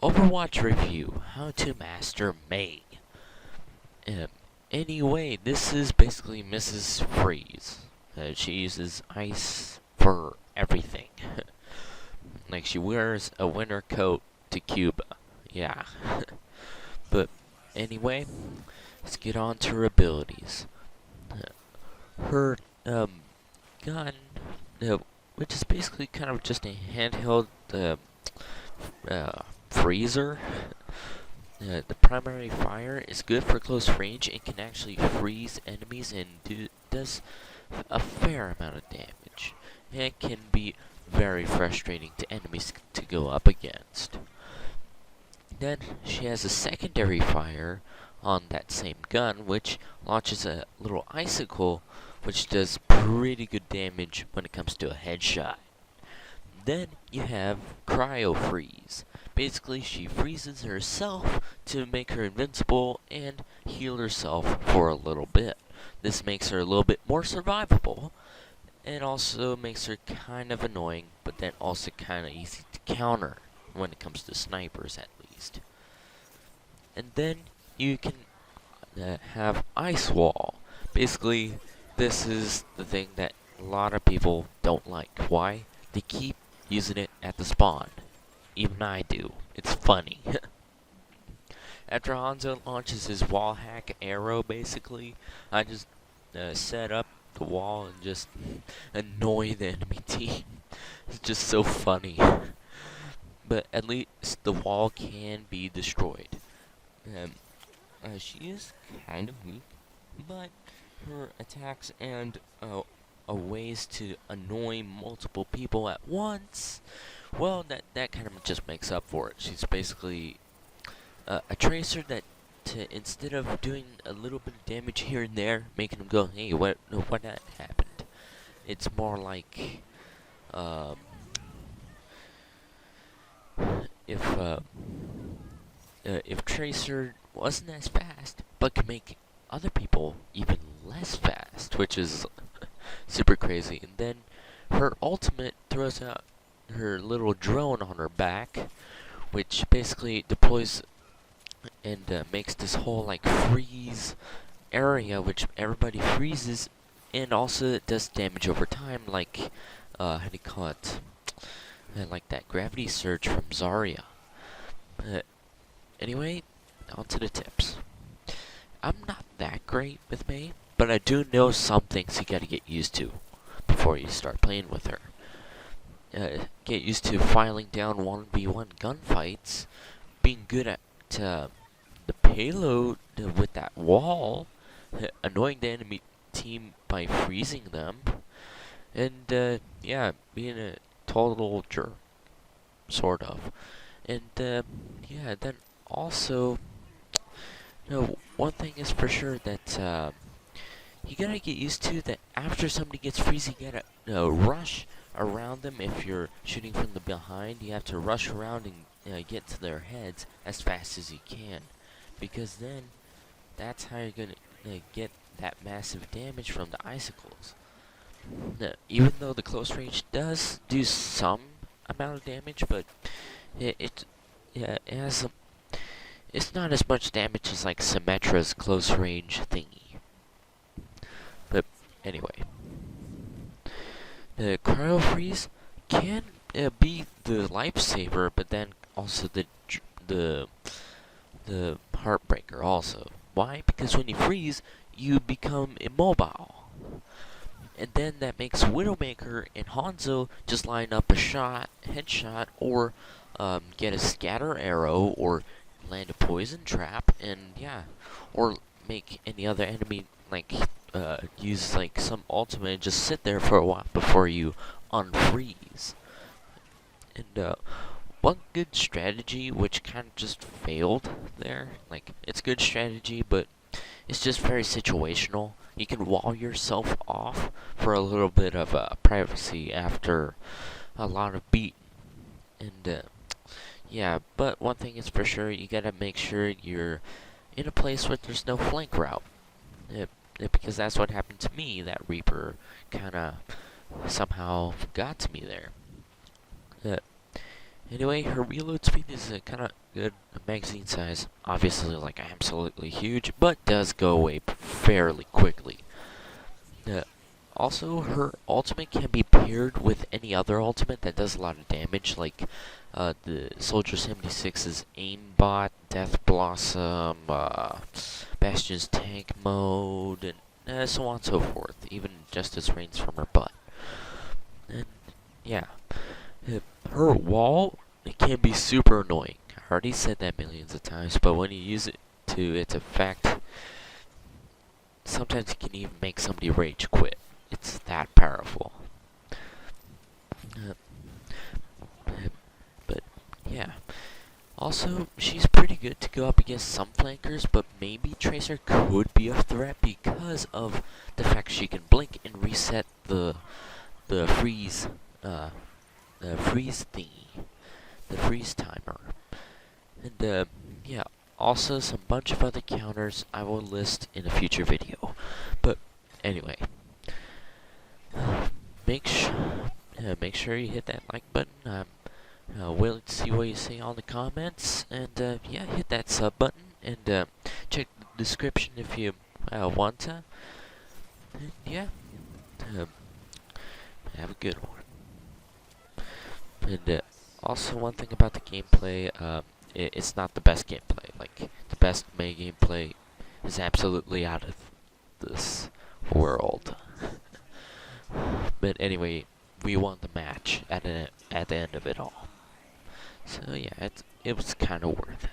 Overwatch review, how to master Mei. Anyway, this is basically Mrs. Freeze. She uses ice for everything. Like she wears a winter coat to Cuba. Yeah. But anyway, let's get on to her abilities. Her gun, which is basically kind of just a handheld freezer. The primary fire is good for close range and can actually freeze enemies and does a fair amount of damage. And it can be very frustrating to enemies to go up against. Then she has a secondary fire on that same gun, which launches a little icicle, which does pretty good damage when it comes to a headshot. Then you have cryo-freeze. Basically, she freezes herself to make her invincible and heal herself for a little bit. This makes her a little bit more survivable, and also makes her kind of annoying, but then also kind of easy to counter when it comes to snipers, at least. And then you can have ice wall. Basically, this is the thing that a lot of people don't like. Why? They keep using it at the spawn. Even I do. It's funny. After Hanzo launches his wall hack arrow, basically, I just set up the wall and just annoy the enemy team. It's just so funny. But at least the wall can be destroyed. She is kind of weak, but her attacks and ways to annoy multiple people at once, well, that kind of just makes up for it. She's basically a tracer that, instead of doing a little bit of damage here and there, making them go, hey, what that happened? It's more like if Tracer wasn't as fast, but could make other people even less fast, which is super crazy. And then her ultimate throws out her little drone on her back, which basically deploys and makes this whole like freeze area, which everybody freezes, and also it does damage over time, like how do you call it? Like that gravity surge from Zaria. Anyway, on to the tips. I'm not that great with Mei, but I do know some things you gotta get used to before you start playing with her. Get used to filing down 1v1 gunfights, being good at the payload with that wall, annoying the enemy team by freezing them, and yeah, being a total jerk, sort of. And yeah, then also, one thing is for sure that you gotta get used to that after somebody gets freezed, you gotta rush around them. If you're shooting from the behind, you have to rush around and get to their heads as fast as you can, because then that's how you're gonna get that massive damage from the icicles. Even though the close range does do some amount of damage, but it has it's not as much damage as like Symmetra's close range thingy. But anyway, the cryo-freeze can be the lifesaver, but then also the heartbreaker also. Why? Because when you freeze, you become immobile. And then that makes Widowmaker and Hanzo just line up a headshot, or get a scatter arrow, or land a poison trap, and yeah, or make any other enemy like use like some ultimate and just sit there for a while before you unfreeze. And one good strategy, which kind of just failed there, like it's good strategy, but it's just very situational. You can wall yourself off for a little bit of privacy after a lot of beating. And yeah, but one thing is for sure, you gotta make sure you're in a place where there's no flank route. Because that's what happened to me. That Reaper kinda somehow got to me there. Anyway, her reload speed is kind of good. The magazine size, obviously, like absolutely huge, but does go away fairly quickly. Also, her ultimate can be paired with any other ultimate that does a lot of damage, like the Soldier 76's aimbot, Death Blossom, Bastion's tank mode, and so on and so forth. Even Justice rains from her butt. And yeah, her wall, it can be super annoying. I already said that millions of times, but when you use it to its effect, sometimes it can even make somebody rage quit. It's that powerful. Uh, but yeah. Also, she's pretty good to go up against some flankers, but maybe Tracer could be a threat because of the fact she can blink and reset the freeze the freeze thingy, the freeze timer. And yeah, also some bunch of other counters I will list in a future video. But anyway, make sure you hit that like button. Willing to see what you say on the comments, and yeah, hit that sub button, and check the description if you want to. And yeah, um, have a good one. And also, one thing about the gameplay, it's not the best gameplay. Like, the best May gameplay is absolutely out of this world. But anyway, we won the match at the end of it all. So yeah, it was kind of worth it.